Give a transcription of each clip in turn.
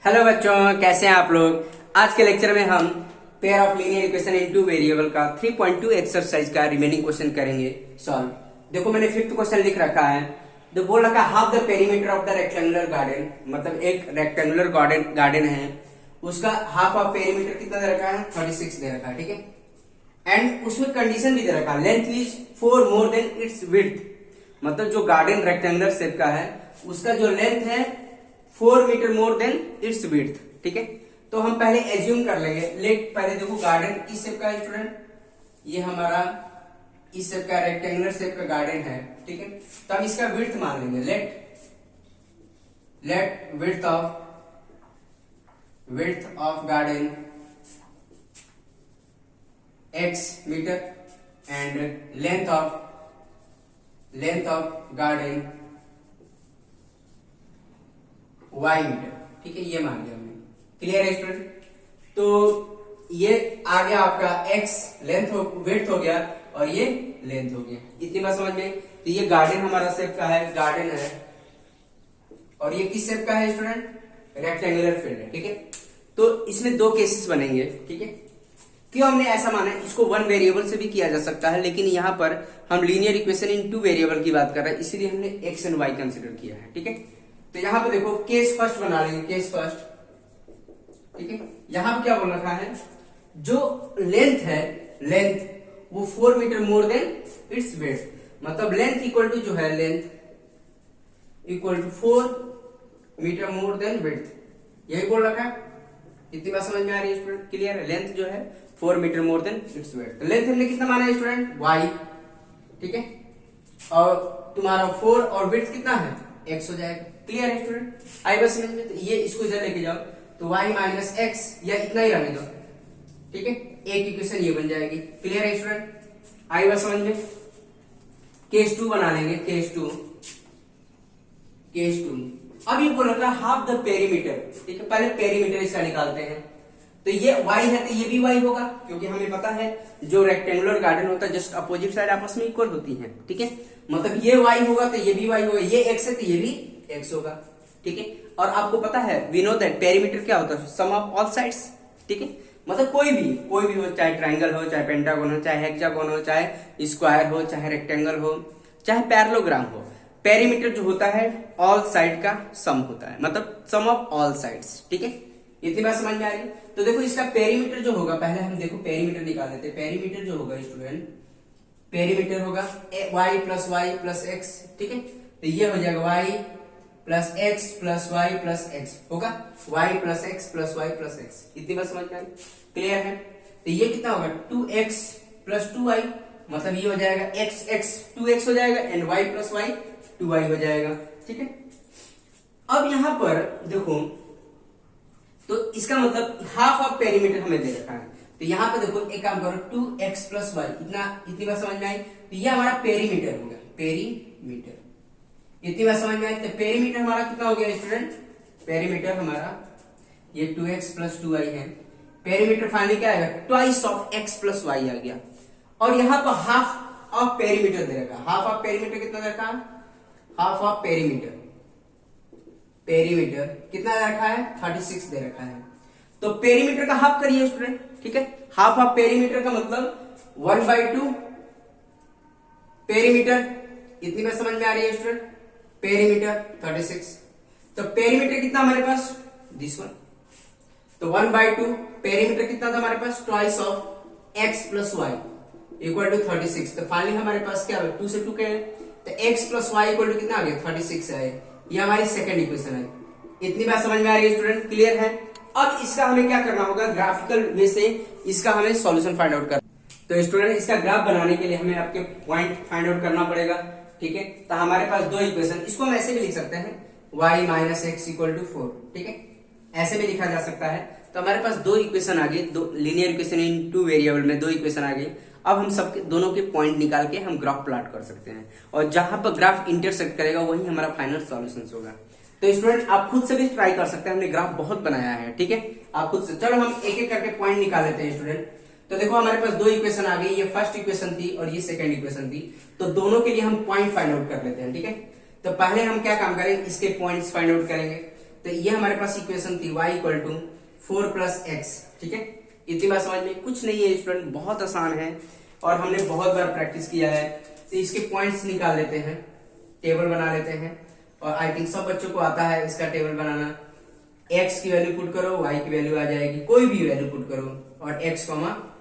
Hello बच्चों, कैसे हैं आप लोग। आज के लेक्चर में हम pair of linear equation in two variable का 3.2 एक्सरसाइज का रिमेनिंग क्वेश्चन करेंगे सॉल्व। देखो मैंने फिफ्थ क्वेश्चन लिख रखा है। तो बोल रखा half the perimeter of the rectangular garden, मतलब एक रेक्टेंगुलर गार्डन है, उसका हाफ ऑफ पेरीमीटर कितना दे रखा है, 36 दे रखा है। ठीक है। एंड उसमें कंडीशन भी दे रखा है, length is 4 more than its width, मतलब जो गार्डन रेक्टेंगुलर शेप का है उसका जो लेंथ है 4 metre more than its width. ठीक है। तो हम पहले एज्यूम कर लेंगे। लेट पहले देखो गार्डन किस शेप का है स्टूडेंट, ये हमारा इस शेप का रेक्टेंगुलर शेप का गार्डन है। ठीक है। तो हम इसका विड्थ मान लेंगे। Let width of garden x metre and length of garden y metre. ठीक है, ये मान लिया हमने। क्लियर है स्टूडेंट। तो ये आ गया आपका x विड्थ हो गया और ये लेंथ हो गया। इतनी बात समझ में। तो ये गार्डन हमारा शेप का है, गार्डन है, और ये किस शेप का है स्टूडेंट, रेक्टेंगुलर फील्ड है। ठीक है। तो इसमें दो केसेस बनेंगे। ठीक है। क्यों हमने ऐसा माना, इसको वन वेरिएबल से भी किया जा सकता है, लेकिन यहाँ पर हम linear equation in two variable की बात कर रहे हैं, इसीलिए हमने x एंड y कंसिडर किया है। ठीक है। तो यहां पे देखो केस फर्स्ट बना लेंगे, केस फर्स्ट। ठीक है। यहां पे क्या बोल रखा है, जो लेंथ है, लेंथ वो 4 metre more than its width, मतलब लेंथ इक्वल टू जो है, length equal to 4 metre more than width, यही बोल रखा है। इतनी बात समझ में आ रही है स्टूडेंट। क्लियर है। लेंथ जो है 4 metre more than its width. तो लेंथ हमने कितना माना है स्टूडेंट, y। ठीक है। और तुम्हारा 4 और विड्थ कितना है, x हो जाएगा। क्लियर है स्टूडेंट। आई बस समझ में। तो ये इसको इधर लेके जाओ तो y माइनस एक्स या इतना ही रहने दो। ठीक है। एक इक्वेशन ये बन जाएगी। क्लियर है स्टूडेंट। आई बस समझ में। केस 2 बना लेंगे, केस टू। अब ये बोल रखा है हाफ द पेरीमीटर। ठीक है। पहले पेरीमीटर इसका निकालते हैं। तो ये y है तो ये भी y होगा, क्योंकि हमें पता है जो रेक्टेंगुलर गार्डन होता है जस्ट अपोजिट साइड आपस में इक्वल होती है। ठीक है। मतलब ये y होगा तो ये भी y होगा, ये x है तो ये भी x होगा। ठीक है। और आपको पता है वी नो दैट पेरीमीटर क्या होता है, सम ऑफ ऑल साइड्स। ठीक है। मतलब कोई भी हो, चाहे ट्राइंगल हो, चाहे पेंटागन हो, चाहे हेक्सागोन हो, चाहे स्क्वायर हो, चाहे रेक्टेंगल हो, चाहे पैरेललोग्राम हो, पेरीमीटर जो होता है ऑल साइड का सम होता है, मतलब सम ऑफ ऑल साइड्स। ठीक है। इतनी बात समझ में आ रही है। तो देखो इसका पेरीमीटर जो होगा, पहले हम देखो पेरीमीटर निकाल लेते हैं। पेरीमीटर जो होगा स्टूडेंट, पेरीमीटर होगा y प्लस x। ठीक है। तो ये हो जाएगा y plus x plus y plus x होगा, y plus x plus y plus x। इतनी बात समझ में आई। क्लियर है। तो ये कितना होगा, 2x प्लस 2y, मतलब ये हो जाएगा x 2x हो जाएगा and y plus y 2y हो जाएगा। ठीक है। अब यहां पर देखो, तो इसका मतलब हाफ ऑफ पेरीमीटर हमें दे रखा है। तो यहां पर देखो एक काम करो, 2x प्लस y, इतनी बात समझ में आई। तो ये हमारा पेरीमीटर हो गया, पेरीमीटर। इतनी बात समझ में आई। तो पेरीमीटर हमारा कितना हो गया स्टूडेंट, पेरीमीटर हमारा ये 2x प्लस 2y है। पेरीमीटर फाइनली क्या आएगा, twice of x plus y आ गया। और यहां पर हाफ ऑफ पेरीमीटर दे रखा है। हाफ ऑफ पेरीमीटर कितना दे रखा है, हाफ ऑफ पेरीमीटर कितना दे रखा है, 36 दे रखा है। तो पेरीमीटर का हाफ करिए स्टूडेंट। ठीक है। हाफ ऑफ पेरीमीटर का मतलब 1/2 पेरीमीटर। इतनी बात समझ में आ रही है स्टूडेंट। पेरीमीटर 36। तो पेरीमीटर कितना हमारे पास, दिस वन। तो 1/2 पेरीमीटर कितना था हमारे पास, twice of x plus y equal to 36। तो फाइनली हमारे पास क्या है, 2 से 2 के, तो x plus y equal to कितना आ गया, 36 है। ये हमारी सेकंड इक्वेशन है। इतनी बात समझ में आ रही है स्टूडेंट। क्लियर है। अब इसका हमें क्या करना होगा, ग्राफिकल वे से इसका हमें सॉल्यूशन फाइंड आउट करना। तो स्टूडेंट इसका ग्राफ बनाने के लिए हमें आपके पॉइंट फाइंड आउट करना पड़ेगा। ठीक है। तो हमारे पास दो इक्वेशन, इसको हम ऐसे भी लिख सकते हैं, y minus x equal to 4। ठीक है। ऐसे भी लिखा जा सकता है। तो हमारे पास दो इक्वेशन आ गई, दो linear equation in two variable में दो इक्वेशन आ गई। अब हम सबके दोनों के पॉइंट निकाल के हम ग्राफ प्लॉट कर सकते हैं, और जहां पर ग्राफ इंटरसेक्ट करेगा वही हमारा फाइनल सॉल्यूशन होगा। तो स्टूडेंट आप खुद से भी ट्राई कर सकते हैं, हमने ग्राफ बहुत बनाया है। ठीक है। आप खुद से, चलो हम एक एक करके पॉइंट निकाल लेते हैं स्टूडेंट। तो देखो हमारे पास दो इक्वेशन आ गई, ये फर्स्ट इक्वेशन थी और ये सेकंड इक्वेशन थी। तो दोनों के लिए हम पॉइंट फाइंड आउट कर लेते हैं। ठीक है। तो पहले हम क्या काम करें, इसके पॉइंट्स फाइंड आउट करेंगे। तो ये हमारे पास इक्वेशन थी y equal to 4 plus x. ठीक है, इतनी बात समझ में, कुछ नहीं है स्टूडेंट, बहुत आसान है और हमने बहुत बार प्रैक्टिस किया है। तो इसके पॉइंट्स निकाल लेते हैं, टेबल बना लेते हैं, और आई थिंक सब बच्चों को आता है इसका टेबल बनाना। x की वैल्यू पुट करो, y की वैल्यू आ जाएगी, कोई भी वैल्यू पुट करो, और x,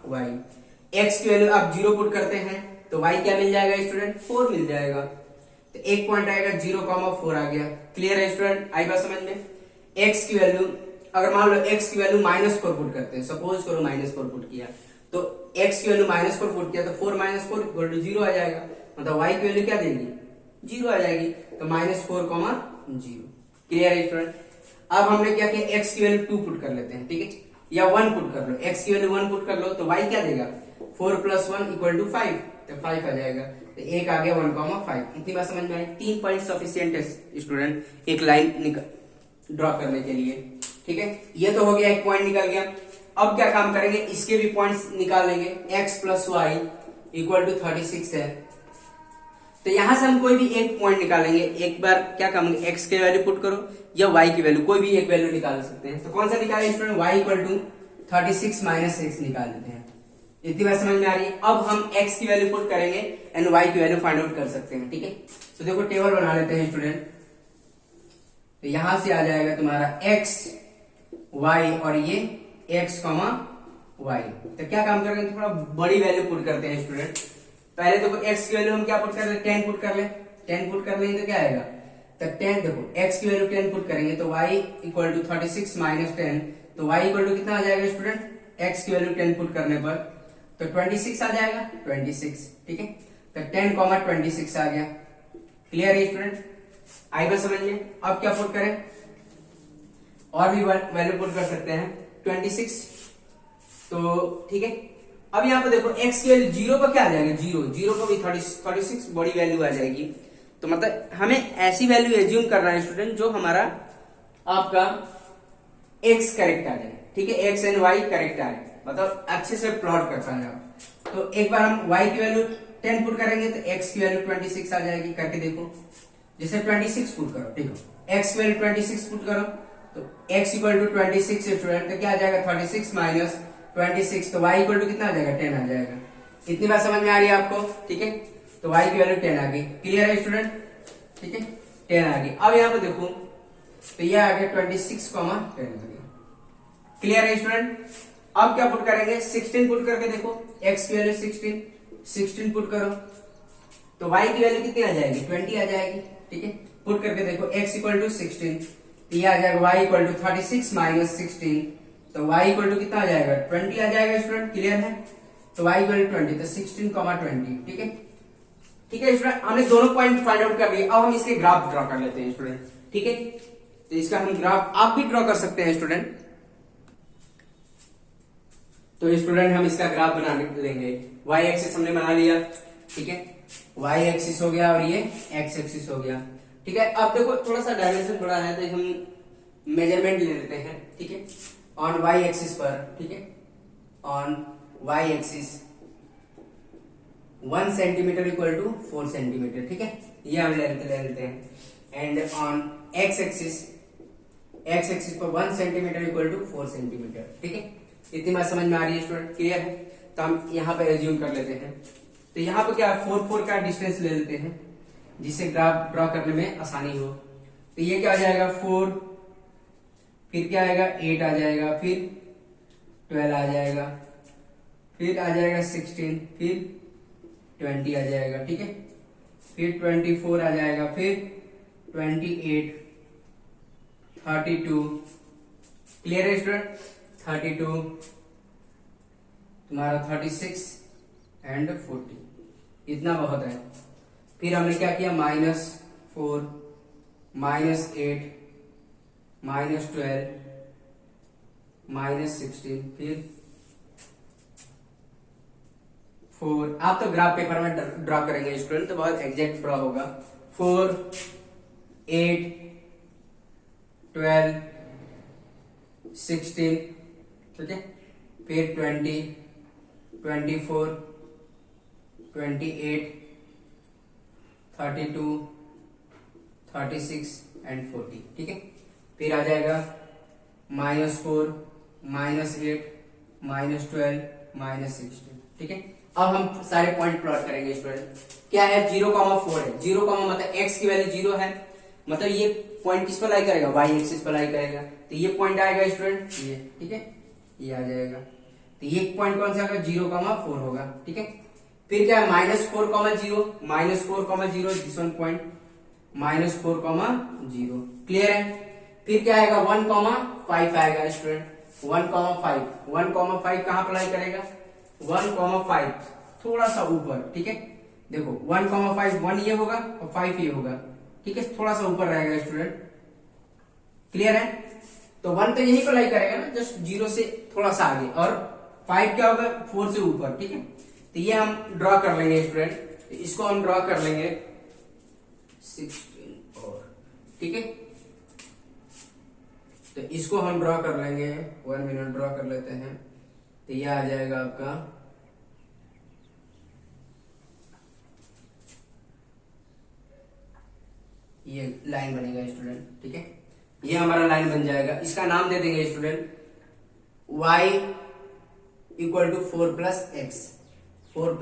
y। x की वैल्यू आप 0 पुट करते हैं तो y क्या मिल जाएगा स्टूडेंट? 4 मिल जाएगा। तो एक पॉइंट आएगा 0,4 आ गया। क्लियर है स्टूडेंट? आई बात समझ में? x की वैल्यू, अगर मान लो x की वैल्यू -4 पुट करते हैं, सपोज करो -4 पुट किया, तो x की वैल्यू -4 पुट किया तो 4 - 4 इक्वल टू 0 आ जाएगा। मतलब y की वैल्यू क्या देगी? 0 आ जाएगी। तो -4, 0। क्लियर है स्टूडेंट? अब हमने क्या किया, x की वैल्यू 2 पुट कर लेते हैं, ठीक है, या 1 पुट कर लो। x की वैल्यू 1 पुट कर लो तो y क्या देगा? 4 + 1 = 5, तो 5 आ जाएगा। तो एक आ गया 1,5। इतनी बात समझ में आई? 3 पॉइंट सफिशिएंट है स्टूडेंट एक लाइन ड्रॉ करने के लिए। ठीक है, ये तो हो गया, एक पॉइंट निकल गया। अब क्या काम करेंगे, इसके भी पॉइंट्स निकाल लेंगे। x + y = 36 है, तो यहां से हम कोई भी एक पॉइंट निकालेंगे। एक बार क्या करेंगे, x की वैल्यू पुट करो या y की वैल्यू, कोई भी एक वैल्यू निकाल सकते हैं। तो कौन सा निकाले स्टूडेंट? y = 36 - x निकाल लेते हैं। इतनी बात समझ में आ रही है? अब हम x की वैल्यू पुट करेंगे एंड y की वैल्यू फाइंड आउट कर सकते हैं। ठीक है, तो देखो टेबल बना लेते हैं स्टूडेंट। तो यहां से आ जाएगा तुम्हारा x, y और ये x, y। तो क्या काम करेंगे, थोड़ा बड़ी वैल्यू पुट करते हैं स्टूडेंट। पहले देखो x की वैल्यू हम क्या पुट कर ले, 10 पुट कर ले। 10 पुट कर लेंगे तो क्या आएगा? तो 10, देखो x की वैल्यू 10 पुट करेंगे तो y = 36 - 10, तो y = कितना आ जाएगा स्टूडेंट? x की वैल्यू 10 पुट करने पर तो 26 आ जाएगा, 26। ठीक है, तो 10, 26 आ गया। क्लियर है स्टूडेंट? आई बात समझ में? अब क्या पुट करें, और भी वैल्यू पुट कर सकते हैं, 26। तो ठीक है, अब यहाँ पे देखो x की वैल्यू 0 पर क्या आ जाएगा? 0 पर भी 36 बड़ी वैल्यू आ जाएगी। तो मतलब हमें ऐसी वैल्यू एज्यूम करना है स्टूडेंट जो हमारा आपका x करेक्ट आ जाए। ठीक है, x एंड y करेक्ट आए, मतलब अच्छे से प्लॉट कर पाए आप। तो एक बार हम y की वैल्यू 10 पुट करेंगे तो x की वैल्यू 26 आ जाएगी। करके देखो, जैसे 26 पुट करो, ठीक है, x की वैल्यू 26 पुट करो तो x = 26 स्टूडेंट, तो क्या आ जाएगा? 36 - 26, तो y = कितना आ जाएगा? 10 आ जाएगा। इतनी बात समझ में आ रही है आपको? ठीक है, तो y की वैल्यू 10 आ गई। क्लियर है स्टूडेंट? ठीक है, 10 आ गई। अब यहाँ पे देखो, तो ये आ गया 26, 10 आ गया। क्लियर है स्टूडेंट? अब क्या पुट करेंगे, 16 पुट करके देखो, x की वैल्यू 16 पुट करो तो y की वैल्यू कितनी आ जाएगी? 20 आ जाएगी। ठीक है, पुट करके देखो, x = 16, ये आ जाएगा y = 36 - 16, तो y = कितना आ जाएगा? 20 आ जाएगा स्टूडेंट। क्लियर है? तो y = 20, तो 16, 20। ठीक है, ठीक है स्टूडेंट, हमने दोनों पॉइंट फाइंड आउट कर लिए। अब हम इसके ग्राफ ड्रॉ कर लेते हैं स्टूडेंट। ठीक है, तो इसका हम ग्राफ आप भी ड्रॉ कर सकते हैं स्टूडेंट। तो स्टूडेंट हम इसका ग्राफ बना लेंगे। y एक्सिस हमने बना लिया, ठीक है, y एक्सिस हो गया और ये x एक्सिस हो गया। ठीक है, अब देखो थोड़ा सा डायमेंशन बड़ा है तो हम मेजरमेंट ले लेते हैं। ठीक है, ऑन y एक्सिस पर, ठीक है, on y axis 1 centimetre = 4 centimetre. ठीक है, ये हम ले लेते हैं। एंड ऑन x एक्सिस पर 1 सेंटीमीटर = 4 सेंटीमीटर। ठीक है, इतनी बात समझ में आ रही है स्टूडेंट? क्लियर है? तो हम यहाँ पे एज्यूम कर लेते हैं। तो यहाँ पे क्या 4 का डिस्टेंस ले लेते हैं जिससे ग्राफ ड्रॉ करने में आसानी हो। तो ये क्या आ जाएगा? 4, फिर क्या आएगा? 8 आ जाएगा, फिर 12 आ जाएगा, फिर आ जाएगा 16, फिर 20 आ जाएगा। ठीक है, फिर 24 आ जाएगा, फिर 28, 32। क्लियर है स्टूडेंट? 32, तुम्हारा 36 एंड 40, इतना बहुत है। फिर हमने क्या किया? -4, -8, -12, -16, फिर 4। आप तो ग्राफ पेपर में ड्रॉ करेंगे स्टूडेंट तो बहुत एग्जैक्ट ड्रॉ होगा। 4, 8, 12, 16, ठीक है, फिर 20, 24, 28, 32, 36 एंड 40। ठीक है, फिर आ जाएगा -4, -8, -12, -16। ठीक है, अब हम सारे पॉइंट प्लॉट करेंगे स्टूडेंट। क्या है, 0,4 है, 0, मतलब x की वैल्यू 0 है, मतलब ये पॉइंट किस पर लाई करेगा, y एक्सिस पर लाई करेगा, तो ये पॉइंट आएगा स्टूडेंट ये। ठीक है, ये आ जाएगा, तो ये पॉइंट कौन सा होगा, 0,4 होगा। ठीक है, फिर क्या है, -4,0, -4,0 दिस वन पॉइंट, -4,0। क्लियर है। फिर क्या आएगा, 1,5 आएगा स्टूडेंट, 1,5 कहां अप्लाई करेगा, 1,5 थोड़ा सा ऊपर। ठीक है, देखो 1,5, 1 ये होगा और 5 ये होगा। ठीक है, थोड़ा सा ऊपर रहेगा स्टूडेंट। क्लियर है, तो 1 तो यही अप्लाई करेगा ना, जस्ट 0 से थोड़ा सा आगे, और 5 क्या होगा, 4 से ऊपर। ठीक है, तो ये हम ड्रॉ कर लेंगे स्टूडेंट, इसको हम ड्रॉ कर लेंगे 16 और। ठीक है, तो इसको हम ड्रॉ कर लेंगे, 1 मिनट ड्रॉ कर लेते हैं, तो ये आ जाएगा आपका ये लाइन बनेगा स्टूडेंट। ठीक है, ये हमारा लाइन बन जाएगा, इसका नाम दे देंगे स्टूडेंट y = 4 + x, 4 +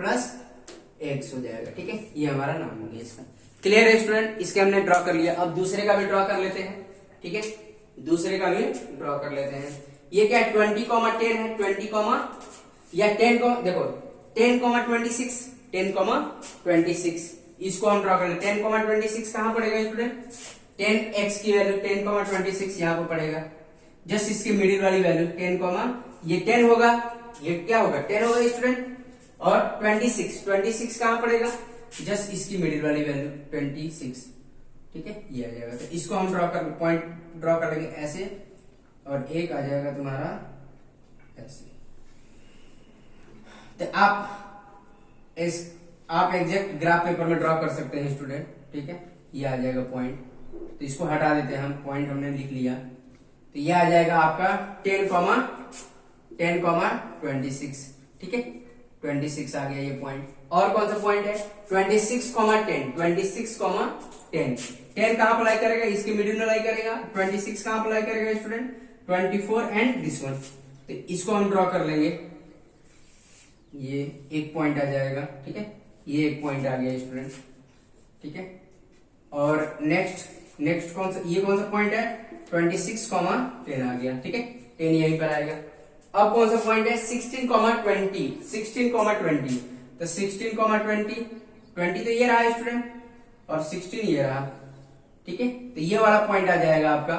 x हो जाएगा। ठीक है, ये हमारा नाम हो गया इसका। क्लियर है स्टूडेंट, इसके हमने ड्रॉ कर लिया। अब दूसरे का भी ड्रॉ कर लेते हैं। ठीक है, दूसरे का भी ड्रॉ कर लेते हैं। ये क्या है, 20,10 है, 20, या 10, देखो 10,26, 10,26, इसको हम ड्रॉ कर लेते हैं। 10,26 कहां पड़ेगा स्टूडेंट, 10x की वैल्यू 10,26 यहां पर पड़ेगा, जस्ट इसकी मिडिल वाली वैल्यू 10, ये 10 होगा, ये क्या होगा, 10 होगा स्टूडेंट, और 26 कहां पड़ेगा, जस्ट इसकी मिडिल वाली वैल्यू 26। ठीक है, ये आ जाएगा, तो इसको हम पॉइंट ड्रॉ कर लेंगे ऐसे, और एक आ जाएगा तुम्हारा ऐसे। तो आप एग्जैक्ट ग्राफ पेपर में ड्रॉ कर सकते हैं स्टूडेंट। ठीक है, ये आ जाएगा पॉइंट, तो इसको हटा देते हैं हम, पॉइंट हमने लिख लिया, तो ये आ जाएगा आपका 10,26। ठीक है, 26 आ गया ये पॉइंट। और कौन सा पॉइंट है, 26,10, 10 कहां अप्लाई करेगा, इसके मिडिल में अप्लाई करेगा। 26 कहां अप्लाई करेगा स्टूडेंट, 24 एंड दिस वन, तो इसको हम ड्रॉ कर लेंगे, ये एक पॉइंट आ जाएगा। ठीक है, ये एक पॉइंट आ गया स्टूडेंट। ठीक है, और नेक्स्ट कौन सा, ये कौन सा पॉइंट है, 26,10 आ गया। ठीक है, 10 यहीं पर आएगा। अब कौन सा पॉइंट है, 16,20, 16,20, तो 16,20, 20 तो ये रहा स्टूडेंट, और 16 ये रहा। ठीक है, तो ये वाला पॉइंट आ जाएगा आपका,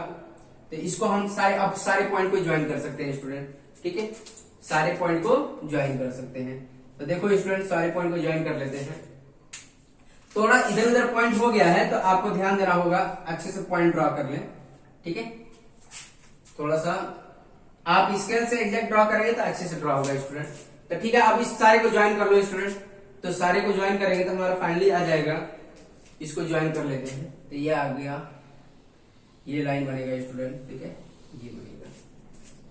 तो इसको हम सारे पॉइंट को ज्वाइन कर सकते हैं स्टूडेंट। ठीक है, सारे पॉइंट को ज्वाइन कर सकते हैं। तो देखो स्टूडेंट, सारे पॉइंट को ज्वाइन कर लेते हैं। थोड़ा इधर उधर पॉइंट हो गया है, तो आपको ध्यान देना होगा, अच्छे से पॉइंट ड्रॉ कर लें। ठीक है, थोड़ा सा आप स्केल से एग्जैक्ट ड्रॉ करेंगे तो अच्छे से ड्रॉ होगा स्टूडेंट। तो ठीक है, अब इस सारे को ज्वाइन कर लो स्टूडेंट। तो सारे को ज्वाइन करेंगे तो हमारा फाइनली आ जाएगा, इसको ज्वाइन कर लेते हैं, तो ये आ गया, ये लाइन बनेगा स्टूडेंट। ठीक है, ये बनेगा।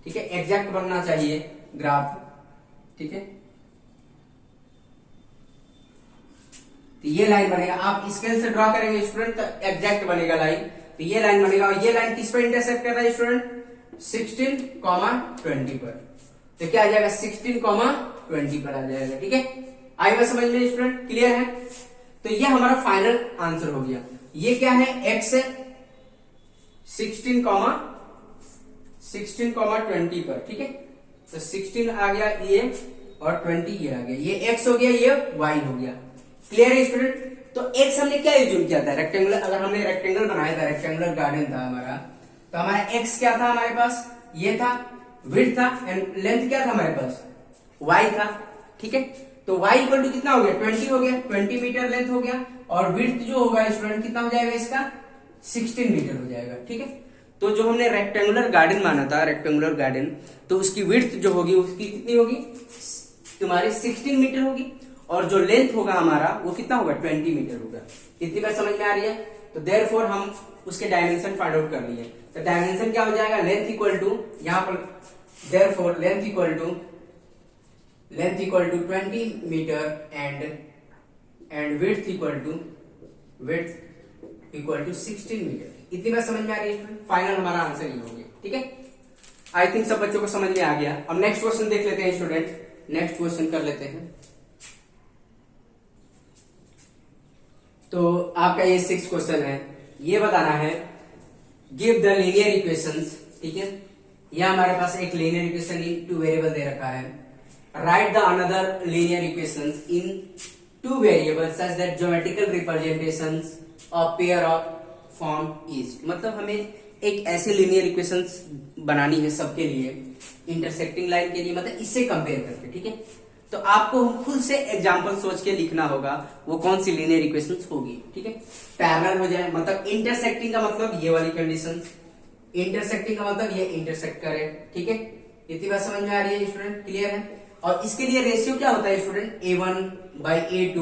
ठीक है, एग्जैक्ट बनना चाहिए ग्राफ। ठीक है, तो ये लाइन बनेगा, आप स्केल से ड्रॉ करेंगे स्टूडेंट तो एग्जैक्ट बनेगा लाइन। तो ये लाइन बनेगा, और ये लाइन किस पर इंटरसेक्ट कर रहा है स्टूडेंट, 16,20 पर। तो क्या आ जाएगा, 16,20 पर आ जाएगा। ठीक है, आई बात समझ में स्टूडेंट, क्लियर है। तो ये हमारा फाइनल आंसर हो गया। ये क्या है, x है 16,20 पर। ठीक है, तो 16 आ गया ये, और 20 ये आ गया, ये x हो गया, ये y हो गया। क्लियर है स्टूडेंट। तो x हमने क्या यूज किया था, रेक्टेंगुलर, अगर हमने रेक्टेंगल बनाया था, रेक्टेंगुलर गार्डन था हमारा, तो हमारा x क्या था हमारे पास, ये था, विड्थ था, एंड लेंथ क्या था हमारे पास, y था। ठीक है, तो y इक्वल टू कितना हो गया, 20 हो गया, 20 मीटर लेंथ हो गया, और विड्थ जो होगा स्टूडेंट कितना हो जाएगा इसका, 16 मीटर हो जाएगा। ठीक है, तो जो हमने रेक्टेंगुलर गार्डन माना था, रेक्टेंगुलर गार्डन, तो उसकी विड्थ जो होगी उसकी कितनी होगी, तुम्हारी 16 मीटर होगी, और जो लेंथ होगा हमारा वो कितना होगा, 20 मीटर होगा। इतनी बात समझ में आ रही है। तो देयरफॉर हम उसके डायमेंशन फाइंड आउट कर लिए। तो डायमेंशन क्या हो जाएगा, लेंथ इक्वल टू, यहाँ पर therefore length equal to 20 metre and width equal to 16 metre. इतनी बात समझ में आ रही है स्टूडेंट? फाइनल हमारा आंसर ये हो गया, ठीक है। आई थिंक सब बच्चों को समझ में आ गया। अब नेक्स्ट क्वेश्चन देख लेते हैं स्टूडेंट, नेक्स्ट क्वेश्चन कर लेते हैं। तो आपका ये 6 क्वेश्चन है, ये बताना है गिव द लीनियर इक्वेशंस, ठीक है। यह हमारे पास एक लीनियर इक्वेशन इन 2 वेरिएबल दे रखा है। Right the another linear equations in 2 variable such that geometrical representations of pair of form is, मतलब हमें एक ऐसे लीनियर इक्वेशंस बनानी है सबके लिए, इंटरसेक्टिंग लाइन के लिए, मतलब इससे कंपेयर करके, ठीक है। तो आपको खुद से एग्जांपल सोच के लिखना होगा वो कौन सी लीनियर इक्वेशंस होगी, ठीक है। पैरेलल हो जाए, मतलब इंटरसेक्टिंग का मतलब ये वाली कंडीशन, इंटरसेक्टिंग का मतलब ये इंटरसेक्ट करे, ठीक है। इतनी बात समझ में आ रही है स्टूडेंट? क्लियर है? और इसके लिए रेशियो क्या होता है student? A1/A2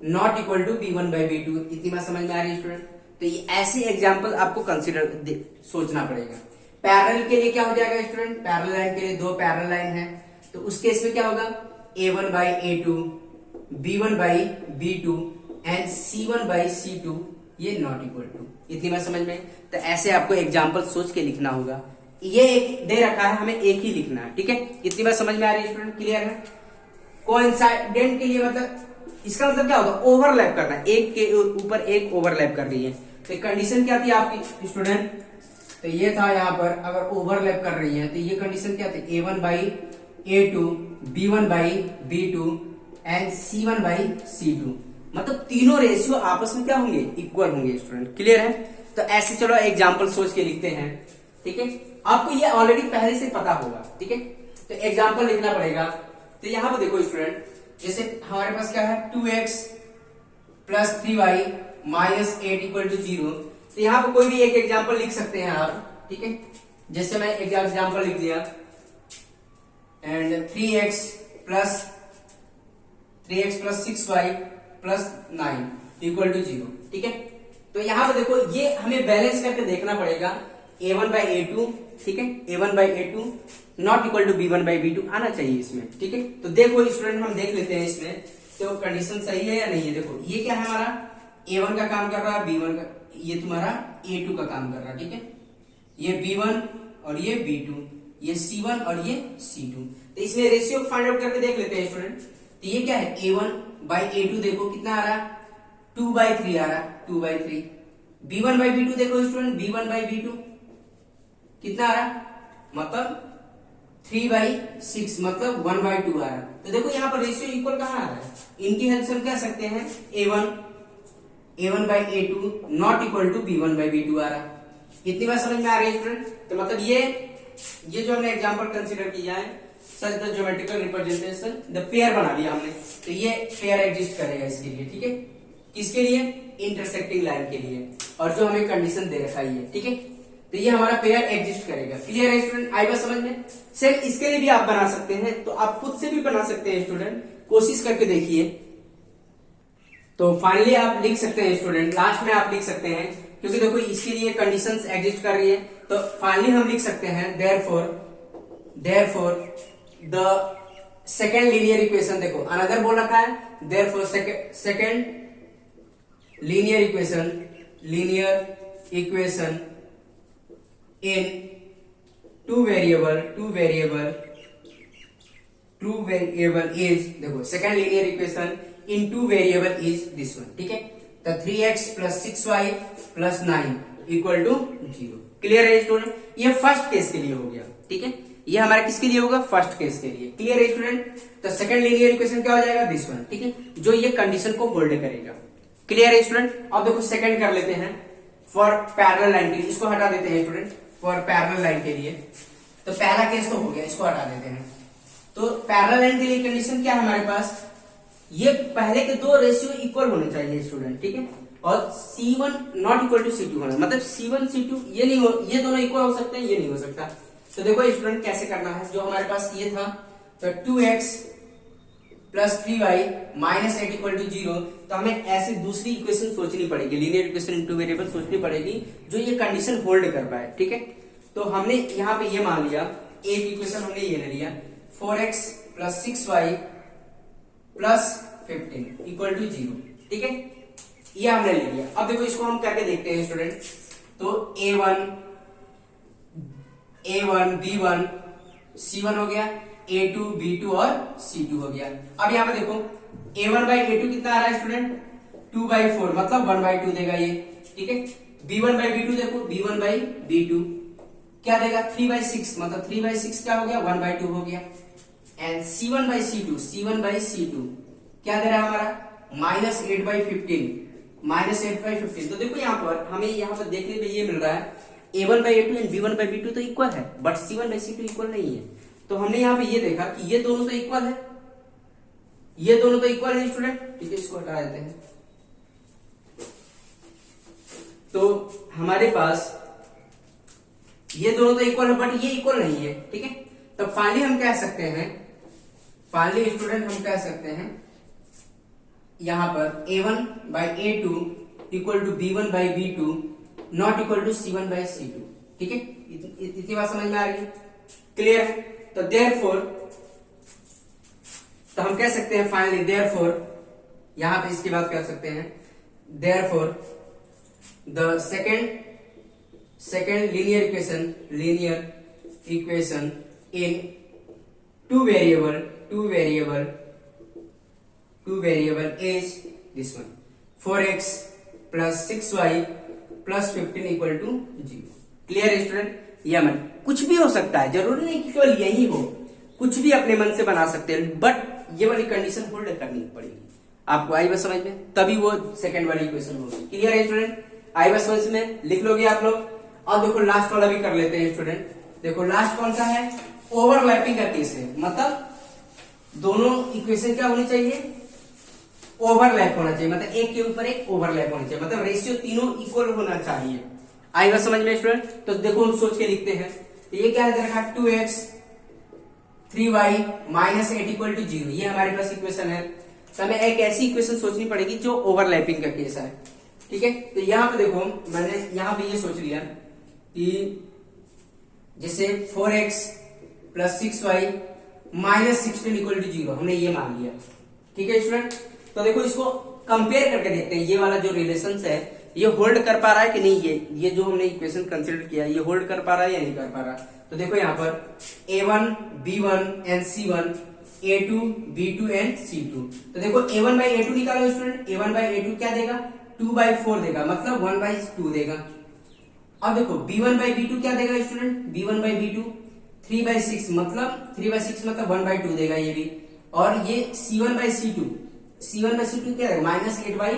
not equal to B1/B2। इतनी बात समझ में आ रही है स्टूडेंट? तो ये ऐसे एग्जाम्पल आपको कंसिडर सोचना पड़ेगा। पैरेलल के लिए क्या हो जाएगा स्टूडेंट? पैरेलल लाइन के लिए 2 पैरेलल लाइन है, तो उस केस में क्या होगा? A1/A2 B1/B2 एंड C1/C2 ये नॉट इक्वल टू। इतनी बात समझ में? तो ऐसे आपको एग्जाम्पल सोच के लिखना होगा। ये एक दे रखा है, हमें एक ही लिखना है, ठीक है। इतनी बात समझ में आ रही है स्टूडेंट? क्लियर है? कोइंसाइडेंट के लिए मतलब इसका मतलब क्या होगा? ओवरलैप करना, एक के ऊपर एक ओवरलैप कर रही है। तो कंडीशन क्या थी आपकी स्टूडेंट? तो ये था यहाँ पर अगर ओवरलैप कर रही है तो ये कंडीशन क्या थी? A1/A2 B1/B2 एंड C1/C2, मतलब तीनों रेशियो आपस में क्या होंगे? इक्वल होंगे स्टूडेंट। क्लियर है? तो ऐसे चलो एग्जाम्पल सोच के लिखते हैं, ठीक है। आपको ये ऑलरेडी पहले से पता होगा, ठीक है। तो एग्जाम्पल लिखना पड़ेगा। तो यहां पर देखो स्टूडेंट, जैसे हमारे पास क्या है? 2x + 3y - 8 = 0। तो यहां पर कोई भी एक एग्जाम्पल लिख सकते हैं आप, ठीक है। जैसे मैं एक एग्जाम्पल लिख दिया, एंड 3x + 6y + 9 = 0, ठीक है। तो यहां पर देखो ये हमें बैलेंस करके देखना पड़ेगा। A1/A2, ठीक है, A1/A2 not equal to B1/B2 आना चाहिए इसमें, ठीक है। तो देखो स्टूडेंट हम देख लेते हैं इसमें तो कंडीशन सही है या नहीं है। देखो ये क्या है? हमारा A1 का काम कर रहा है, B1 का, ये तुम्हारा A2 का काम कर रहा है, ठीक है। ये B1 और ये B2, ये C1 और ये C2। तो इसमें रेशियो फाइंड आउट करके देख लेते हैं स्टूडेंट। तो ये क्या है? A1/A2 देखो कितना आ रहा है? 2/3 आ रहा है, 2/3। B1/B2 देखो स्टूडेंट, B1/B2 कितना आ रहा? मतलब 3/6, मतलब 1/2 आ रहा। तो देखो यहाँ पर रेशियो इक्वल कहाँ आ रहा है? इनकी हेल्प से हम कह सकते हैं A1/A2 not equal to B1/B2 आ रहा। इतनी बात समझ में आ रही है स्टूडेंट? तो मतलब ये जो हमने एग्जांपल कंसीडर किया है, सच the geometrical representation, the pair बना लिया हमने, तो ये पेयर एग्जिस्ट करेगा इसके लिए, ठीक है। किसके लिए? इंटरसेक्टिंग लाइन के लिए, और जो हमें कंडीशन दे रखा है, ठीक है। तो ये हमारा पेयर एग्जिस्ट करेगा। क्लियर है स्टूडेंट? आई बात समझ में? सेम इसके लिए भी आप बना सकते हैं, तो आप खुद से भी बना सकते हैं स्टूडेंट, कोशिश करके देखिए। तो फाइनली आप लिख सकते हैं स्टूडेंट, लास्ट में आप लिख सकते हैं, क्योंकि देखो इसके लिए कंडीशंस एग्जिस्ट कर रही है। तो फाइनली हम लिख सकते हैं therefore the second linear equation, देखो अनदर बोल रखा है, therefore second linear equation in two variable is, देखो second linear equation in 2 variable is this one, ठीक है। तो 3x + 6y + 9 = 0। क्लियर है स्टूडेंट? ये फर्स्ट केस के लिए हो गया, ठीक है। ये हमारा किसके लिए होगा? फर्स्ट केस के लिए। क्लियर है स्टूडेंट? तो सेकेंड लीनियर इक्वेशन क्या हो जाएगा? दिस वन, ठीक है, जो ये कंडीशन को होल्ड करेगा। क्लियर है स्टूडेंट? अब देखो सेकेंड कर लेते हैं फॉर पैरेलल लाइन के लिए, इसको हटा देते हैं स्टूडेंट। फॉर पैरेलल लाइन के लिए तो पहला केस तो हो गया, इसको हटा देते हैं। तो पैरेलल लाइन के लिए कंडीशन क्या है हमारे पास? ये पहले के 2 रेशियो इक्वल होने चाहिए स्टूडेंट, ठीक है। और C1 not equal to C2 होना, मतलब C1 C2 ये नहीं हो, ये दोनों इक्वल हो सकते हैं, ये नहीं हो सकता। तो देखो स्टूडेंट कैसे करना है। जो हमारे पास ये था, तो 2x + 3y - 8 = 0। तो हमें ऐसी दूसरी इक्वेशन सोचनी पड़ेगी, लीनियर इक्वेशन इन 2 वेरिएबल सोचनी पड़ेगी जो ये कंडीशन होल्ड कर पाए, ठीक है। तो हमने यहाँ पे ये मान लिया, एक इक्वेशन हमने ये ले लिया, 4x + 6y + 15 = 0, ठीक है। ये हमने ले लिया। अब देखो इसको हम करके देखते हैं स्टूडेंट। तो A1 B1 C1 हो गया, A2 B2 और C2 हो गया। अब यहाँ पे देखो A1 बाई A2 कितना आ रहा है स्टूडेंट, 2/4 मतलब 1/2 देगा ये, ठीक है। B1 बाई B2 देखो, B1 बाई B2 क्या देगा, 3/6 मतलब 3/6 क्या हो गया, 1/2 हो गया। एंड C1 बाई C2 क्या दे रहा है हमारा, -8/15 तो देखो यहाँ पर हमें यहाँ पर देखने पे ये मिल रहा है A1 by A2 and B1 by B2 तो इक्वल है, but C1 by C2 equal नहीं है। तो हमने यहाँ पे ये देखा कि ये दोनों तो इक्वल है, ये दोनों तो इक्वल है स्टूडेंट, ठीक है। इसको हटा देते हैं। तो हमारे पास ये दोनों तो इक्वल है बट ये इक्वल नहीं है, ठीक है। तो फाइनली हम कह सकते हैं, फाइनली स्टूडेंट हम कह सकते हैं यहां पर A1 by A2 equal to B1 by B2 not equal to C1 by C2, ठीक है। इतनी बात समझ में आ रही है, क्लियर है। तो देयरफॉर, तो हम कह सकते हैं फाइनली देयरफॉर, यहां पे इसके बाद कह सकते हैं therefore the second linear equation in two variable is this one, 4x plus 6y plus 15 equal to 0। Clear है स्टूडेंट, या मन कुछ भी हो सकता है, जरूरी नहीं कि केवल यही हो, कुछ भी अपने मन से बना सकते हैं, बट ये वाली कंडीशन होल्ड करनी पड़ेगी आपको। आई बस समझ में, तभी वो सेकंड वाली इक्वेशन होगी। क्लियर है स्टूडेंट, आई बस समझ में लिख लोगे आप लोग। और देखो लास्ट वाला भी कर लेते हैं स्टूडेंट। देखो लास्ट कौन सा है, ओवरलैपिंग का केस है, मतलब दोनों इक्वेशन क्या होनी चाहिए, ओवरलैप होना चाहिए, मतलब एक के ऊपर एक ओवरलैप होना चाहिए, मतलब रेशियो तीनों इक्वल होना चाहिए। आई बात समझ में स्टूडेंट। तो देखो हम सोच के लिखते हैं, तो ये क्या है, 2x 3y -8 इक्वल टू 0, ये हमारे पास इक्वेशन है। तो हमें एक ऐसी इक्वेशन सोचनी पड़ेगी जो ओवरलैपिंग का केस है, ठीक है। तो यहाँ पे देखो मैंने यहाँ पे ये सोच लिया कि जैसे 4x plus 6y -16 equal to 0, हमने ये मान लिया, ठीक है स्टूडेंट। तो देखो इसको कंपेयर करके देखते हैं, ये वाला जो रिलेशन है ये होल्ड कर पा रहा है कि नहीं, ये जो हमने इक्वेशन कंसीडर किया ये होल्ड कर पा रहा है या नहीं कर पा रहा। तो देखो यहाँ पर A1 B1 and C1, A2 B2 and C2। तो देखो A1 बाई A2 निकालो स्टूडेंट, A1 बाई A2 क्या देगा, 2/4 देगा, मतलब 1/2 देगा। अब देखो B1 बाई B2 क्या देगा स्टूडेंट, B1 बाई B2 3/6 मतलब 1/2 देगा ये भी। और ये C1 बाई C2 क्या देगा, -8 बाई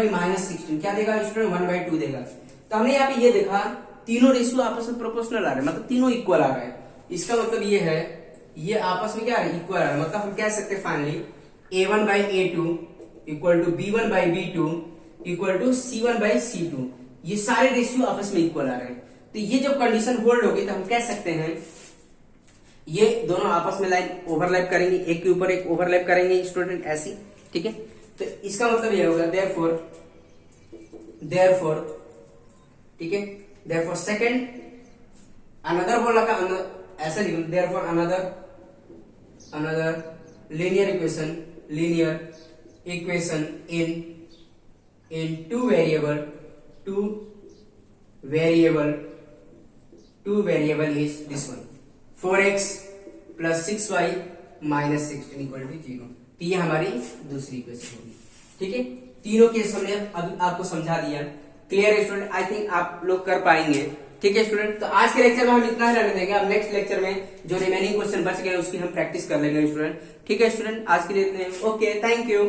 -16 क्या देगा स्टूडेंट, 1/2 देगा। तो हमने यहाँ पे ये देखा तीनों रेशियो आपस में प्रोपोर्शनल आ रहे हैं, मतलब तीनों इक्वल आ रहे हैं। इसका मतलब ये है ये आपस में क्या आ रहा है, इक्वल आ रहा है। मतलब हम कह सकते हैं finally A1 by A2 equal to B1 by B2 equal to C1 by C2, ये सारे रेशियो आपस में इक्वल आ रहे हैं। तो ये जब कंडीशन होल्ड होगी तो हम कह सकते हैं ये दोनों आपस में लाइन ओवरलैप करेंगे, एक के ऊपर एक ओवरलैप करेंगे स्टूडेंट, ऐसी, ठीक है। तो इसका मतलब ये होगा देयरफॉर, ठीक है, देयरफॉर सेकंड अनदर बोला का ऐसा लिखो, therefore another linear equation in two variable is this one, 4x plus 6y minus 16 equal to 0। तो ये हमारी दूसरी इक्वेशन होगी, ठीक है। तीनों केस हमने अभी आपको समझा दिया। क्लियर है स्टूडेंट, आई थिंक आप लोग कर पाएंगे, ठीक है स्टूडेंट। तो आज के लेक्चर में हम इतना ही रहने देंगे, अब नेक्स्ट लेक्चर में जो रिमेनिंग क्वेश्चन बच गए उसकी हम प्रैक्टिस कर लेंगे स्टूडेंट, ठीक है स्टूडेंट। आज के लिए इतने, ओके, थैंक यू।